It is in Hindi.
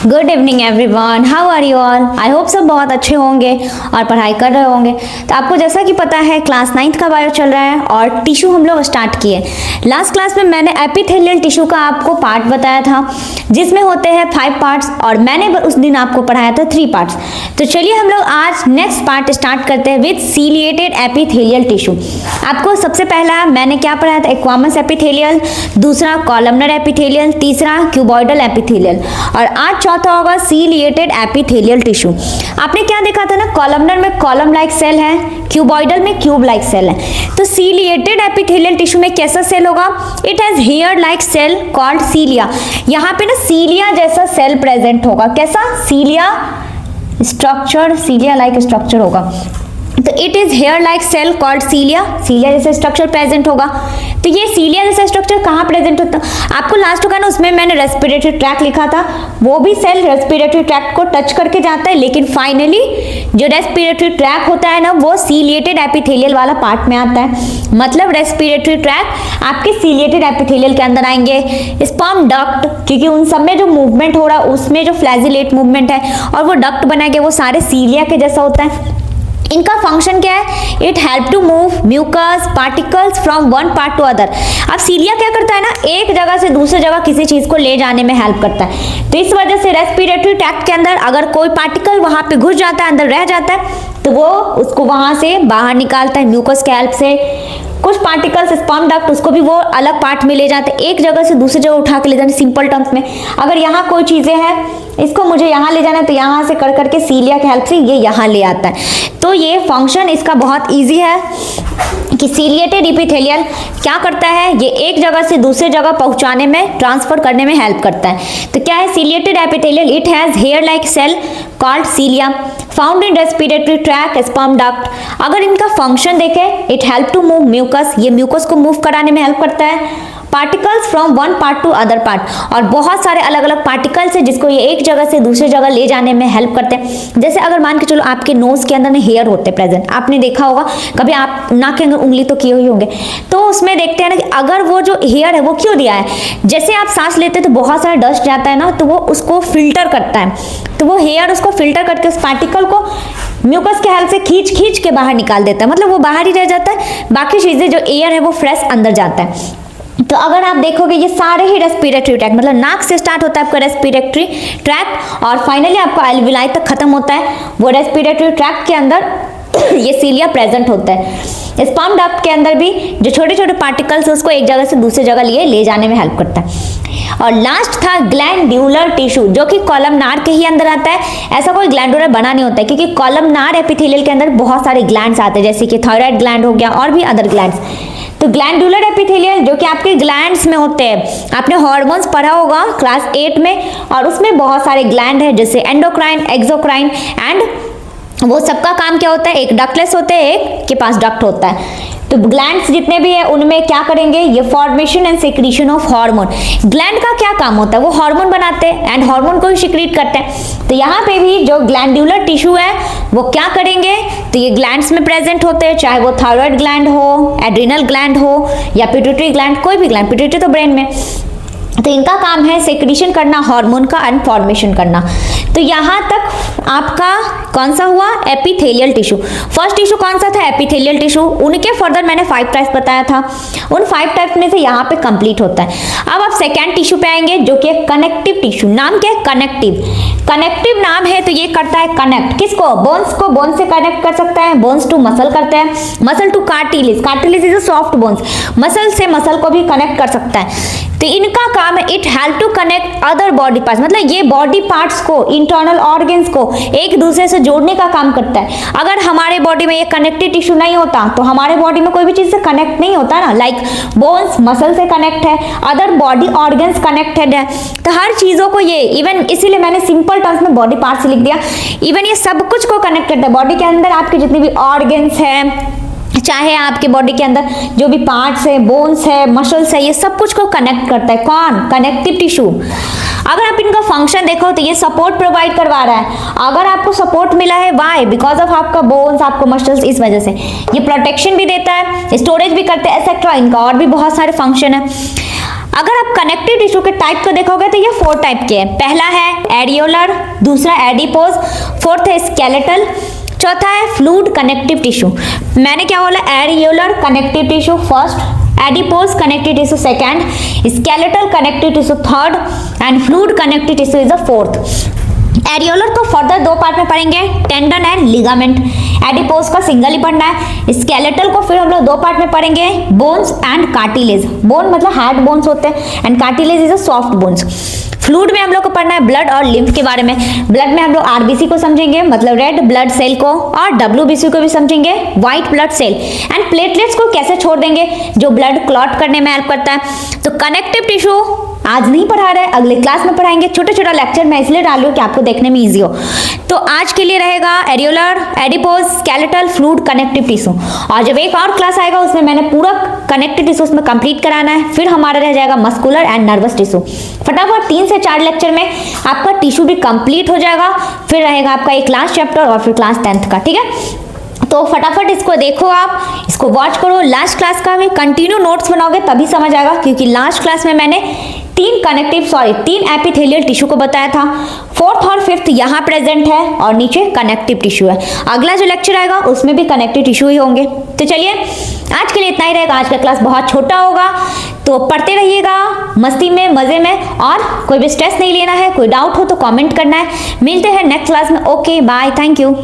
Good evening everyone, how are you all. I hope सब बहुत अच्छे होंगे और पढ़ाई कर रहे होंगे। तो आपको जैसा कि पता है क्लास 9th का बायो चल रहा है और टिश्यू हम लोग स्टार्ट किए। लास्ट क्लास में मैंने एपिथेलियल टिश्यू का आपको पार्ट बताया था जिसमें होते हैं 5 पार्ट्स और मैंने उस दिन आपको पढ़ाया था 3 पार्ट्स। तो चलिए हम लोग आज नेक्स्ट पार्ट स्टार्ट करते हैं विद सीलिएटेड एपिथेलियल टिश्यू। आपको सबसे पहला मैंने क्या पढ़ाया था, एक्वामस एपिथेलियल, दूसरा कॉलमनर एपिथेलियल, तीसरा क्यूबॉइडल एपिथेलियल और आज चौथा होगा सीलिएटेड एपिथेलियल टिश्यू। आपने क्या देखा था ना, कॉलमनर में कॉलम लाइक सेल है, क्यूबॉइडल में क्यूब लाइक सेल है। तो सीलिएटेड एपिथेलियल टिश्यू में कैसा सेल होगा, it has hair like cell called cilia. यहाँ पे ना सीलिया जैसा सेल प्रेजेंट होगा। कैसा, cilia structure, cilia like structure होगा। तो it is hair like cell called cilia, cilia जैसा स्ट्रक्चर प्रेजेंट होगा। तो ये सीलिया जैसा स्ट्रक्चर कहाँ प्रेजेंट होता है, आपको लास्ट का ना उसमें मैंने रेस्पिरेटरी ट्रैक्ट लिखा था, वो भी सेल रेस्पिरेटरी ट्रैक्ट को टच करके जाता है, लेकिन फाइनली जो रेस्पिरेटरी ट्रैक्ट होता है ना वो सीलिएटेड एपिथेलियल वाला पार्ट में आता है। मतलब रेस्पिरेटरी ट्रैक्ट आपके सीलिएटेड एपिथेलियल के अंदर आएंगे। स्पर्म डक्ट, क्योंकि उन सब में जो मूवमेंट हो रहा है उसमें जो फ्लैजिलेट मूवमेंट है और वो डक्ट बनाएंगे वो सारे सीलिया के जैसा होता है। इनका फंक्शन क्या है, it help to move mucus particles from one part to other. अब सीलिया क्या करता है ना, एक जगह से दूसरी जगह किसी चीज को ले जाने में हेल्प करता है। तो इस वजह से रेस्पिरेटरी ट्रैक्ट के अंदर अगर कोई पार्टिकल वहां पे घुस जाता है, अंदर रह जाता है, तो वो उसको वहां से बाहर निकालता है म्यूकस के हेल्प से। कुछ पार्टिकल्स स्पर्म डक्ट उसको भी वो अलग पार्ट में ले जाते हैं, एक जगह से दूसरी जगह उठा के ले जाते। सिंपल टर्म्स में अगर यहाँ कोई चीजें हैं इसको मुझे यहाँ ले जाना है तो यहाँ से कर करके सीलिया के हेल्प से ये यहाँ ले आता है। तो ये फंक्शन इसका बहुत इजी है कि सीलिएटेड एपिथेलियल क्या करता है, ये एक जगह से दूसरे जगह पहुंचाने में, ट्रांसफर करने में हेल्प करता है। तो क्या है ciliated epithelial, it has hair like cell called cilia found in respiratory tract sperm duct. अगर इनका फंक्शन देखें, it help to move mucus, ये म्यूकस को मूव कराने में हेल्प करता है। Particles from one part to other part, और बहुत सारे अलग अलग पार्टिकल्स है जिसको ये एक जगह से दूसरी जगह ले जाने में हेल्प करते हैं। जैसे अगर मान के चलो आपके नोज के अंदर में हेयर होते हैं प्रेजेंट, आपने देखा होगा कभी, आप नाक के अंदर उंगली तो किए हुए होंगे, तो उसमें देखते हैं ना कि अगर वो जो हेयर है वो क्यों दिया है, जैसे आप सांस लेते हैं तो बहुत सारा डस्ट जाता है ना, तो वो उसको फिल्टर करता है। तो वो हेयर उसको फिल्टर करके उस पार्टिकल को म्यूकस के हेल्प से खींच खींच के बाहर निकाल देता है। मतलब वो बाहर ही रह जाता है, बाकी चीजें जो एयर है वो फ्रेश अंदर जाता है। तो अगर आप देखोगे ये सारे ही रेस्पिरेटरी ट्रैक्ट, मतलब नाक से स्टार्ट होता है आपका रेस्पिरेटरी ट्रैक्ट और फाइनली आपका एल्विलाई तक खत्म होता है, वो रेस्पिरेटरी ट्रैक्ट के अंदर ये सीलिया प्रेजेंट होता है। स्पर्म डक्ट के अंदर भी जो छोटे छोटे पार्टिकल्स उसको एक जगह से दूसरी जगह ले जाने में हेल्प करता है। और लास्ट था ग्लैंड्यूलर टिश्यू, जो कि कॉलमनार के ही अंदर आता है। ऐसा कोई ग्लैंडुलर बना नहीं होता है क्योंकि कॉलमनार एपिथेलियल के अंदर बहुत सारे ग्लैंड्स आते हैं, जैसे कि थायराइड ग्लैंड हो गया और भी अदर ग्लैंड्स। तो ग्लैंडुलर एपिथेलियल जो कि आपके ग्लैंड्स में होते हैं, आपने हार्मोन्स पढ़ा होगा क्लास 8 में, और उसमें बहुत सारे ग्लैंड है जैसे एंडोक्राइन, एक्सोक्राइन एंड वो सबका काम क्या होता है, एक डक्टलेस होते हैं, एक के पास डक्ट होता है। तो ग्लैंड्स जितने भी है उनमें क्या करेंगे, ये formation and secretion of hormone. Gland का क्या काम होता है, वो हार्मोन बनाते हैं एंड हार्मोन को ही सिक्रीट करते हैं। तो यहाँ पे भी जो ग्लैंडुलर टिश्यू है वो क्या करेंगे, तो ये ग्लैंड्स में प्रेजेंट होते हैं, चाहे वो थायराइड ग्लैंड हो, एड्रिनल ग्लैंड हो या पिट्यूटरी ग्लैंड, कोई भी ग्लैंड, पिट्यूटरी तो ब्रेन में। तो इनका काम है सेक्रीशन करना हार्मोन का एंड फॉर्मेशन करना। तो यहाँ तक आपका कौन सा हुआ, एपिथेलियल टिश्यू। फर्स्ट टिश्यू कौन सा था, एपिथेलियल टिश्यू। उनके फर्दर मैंने 5 टाइप्स बताया था, उन 5 टाइप्स में से यहाँ पे कंप्लीट होता है। अब आप सेकेंड टिश्यू पे आएंगे जो कि कनेक्टिव टिश्यू। नाम क्या है, कनेक्टिव। कनेक्टिव नाम है तो ये करता है कनेक्ट किसको, बोन्स को, बोन से कनेक्ट कर सकता है, बोन्स टू मसल करते हैं, muscle two cartilage, cartilage is a soft bones, muscle से मसल को भी कनेक्ट कर सकता है। तो इनका काम है, it help to connect other body parts, मतलब ये बॉडी पार्ट्स को, इंटरनल ऑर्गन्स को एक दूसरे से जोड़ने का काम करता है। अगर हमारे बॉडी में ये कनेक्टिव टिश्यू नहीं होता तो हमारे बॉडी में कोई भी चीज से कनेक्ट नहीं होता ना, लाइक बोन्स मसल से कनेक्ट है, अदर बॉडी ऑर्गन्स कनेक्टेड है। तो हर चीजों को ये, इवन इसीलिए मैंने सिंपल टर्म्स में बॉडी पार्ट्स लिख दिया, इवन ये सब कुछ को कनेक्ट करता है। बॉडी के अंदर आपके जितने भी ऑर्गन्स हैं, चाहे आपके बॉडी के अंदर जो भी पार्ट्स है, बोन्स है, मसल्स है, ये सब कुछ को कनेक्ट करता है। कौन, कनेक्टिव टिश्यू। अगर आप इनका फंक्शन देखो तो ये सपोर्ट प्रोवाइड करवा रहा है। अगर आपको सपोर्ट मिला है, वाई, बिकॉज ऑफ आपका बोन्स, आपको मसल्स, इस वजह से ये प्रोटेक्शन भी देता है, स्टोरेज भी करते हैं, एक्सेट्रा। इनका और भी बहुत सारे फंक्शन है। अगर आप कनेक्टिव टिश्यू के टाइप को देखोगे तो ये 4 टाइप के हैं। पहला है एरियोलर, दूसरा एडिपोज, फोर्थ है स्केलेटल, चौथा है फ्लूइड कनेक्टिव टिश्यू। मैंने क्या बोला, areolar connective tissue first, adipose connective tissue second, skeletal connective tissue third and fluid connective tissue is the fourth. Areolar को फर्दर 2 पार्ट में पढ़ेंगे, टेंडन एंड लिगामेंट। एडिपोज का सिंगल ही पढ़ना है। स्केलेटल को फिर हम लोग 2 पार्ट में पढ़ेंगे, बोन्स एंड कार्टिलेज। बोन मतलब हार्ड बोन्स होते हैं and cartilage is a soft bones. Fluid में हम लोग को पढ़ना है ब्लड और लिम्फ के बारे में। ब्लड में हम लोग आरबीसी को समझेंगे, मतलब रेड ब्लड सेल को, और डब्ल्यूबीसी को भी समझेंगे, white blood cell, and platelets को कैसे छोड़ देंगे, जो ब्लड क्लॉट करने में हेल्प करता है। तो कनेक्टिव टिश्यू आज नहीं पढ़ा रहे, अगले क्लास में पढ़ाएंगे। छोटा छोटा लेक्चर मैं इसलिए डाल रही हूँ कि आपको देखने में इजी हो। तो आज के लिए रहेगा areolar, adipose, skeletal, fluid connective tissue, और जब एक और क्लास आएगा उसमें मैंने पूरा कनेक्टिव टिश्यू उसमें कंप्लीट कराना है। फिर हमारा रह जाएगा मस्कुलर एंड नर्वस टिश्यू। फटाफट 3 से 4 लेक्चर में आपका टिश्यू भी कंप्लीट हो जाएगा। फिर रहेगा आपका एक लास्ट चैप्टर और फिर क्लास 10th का, ठीक है। तो फटाफट इसको देखो, आप इसको वॉच करो। लास्ट क्लास का भी कंटिन्यू नोट्स बनाओगे तभी समझ आएगा, क्योंकि लास्ट क्लास में मैंने 3 एपिथेलियल टिश्यू को बताया था। 4th और 5th यहाँ प्रेजेंट है और नीचे कनेक्टिव टिश्यू है। अगला जो लेक्चर आएगा उसमें भी कनेक्टिव टिश्यू ही होंगे। तो चलिए आज के लिए इतना ही रहेगा। आज का क्लास बहुत छोटा होगा, तो पढ़ते रहिएगा मस्ती में, मजे में, और कोई भी स्ट्रेस नहीं लेना है। कोई डाउट हो तो कमेंट करना है। मिलते हैं नेक्स्ट क्लास में। Okay bye, thank you.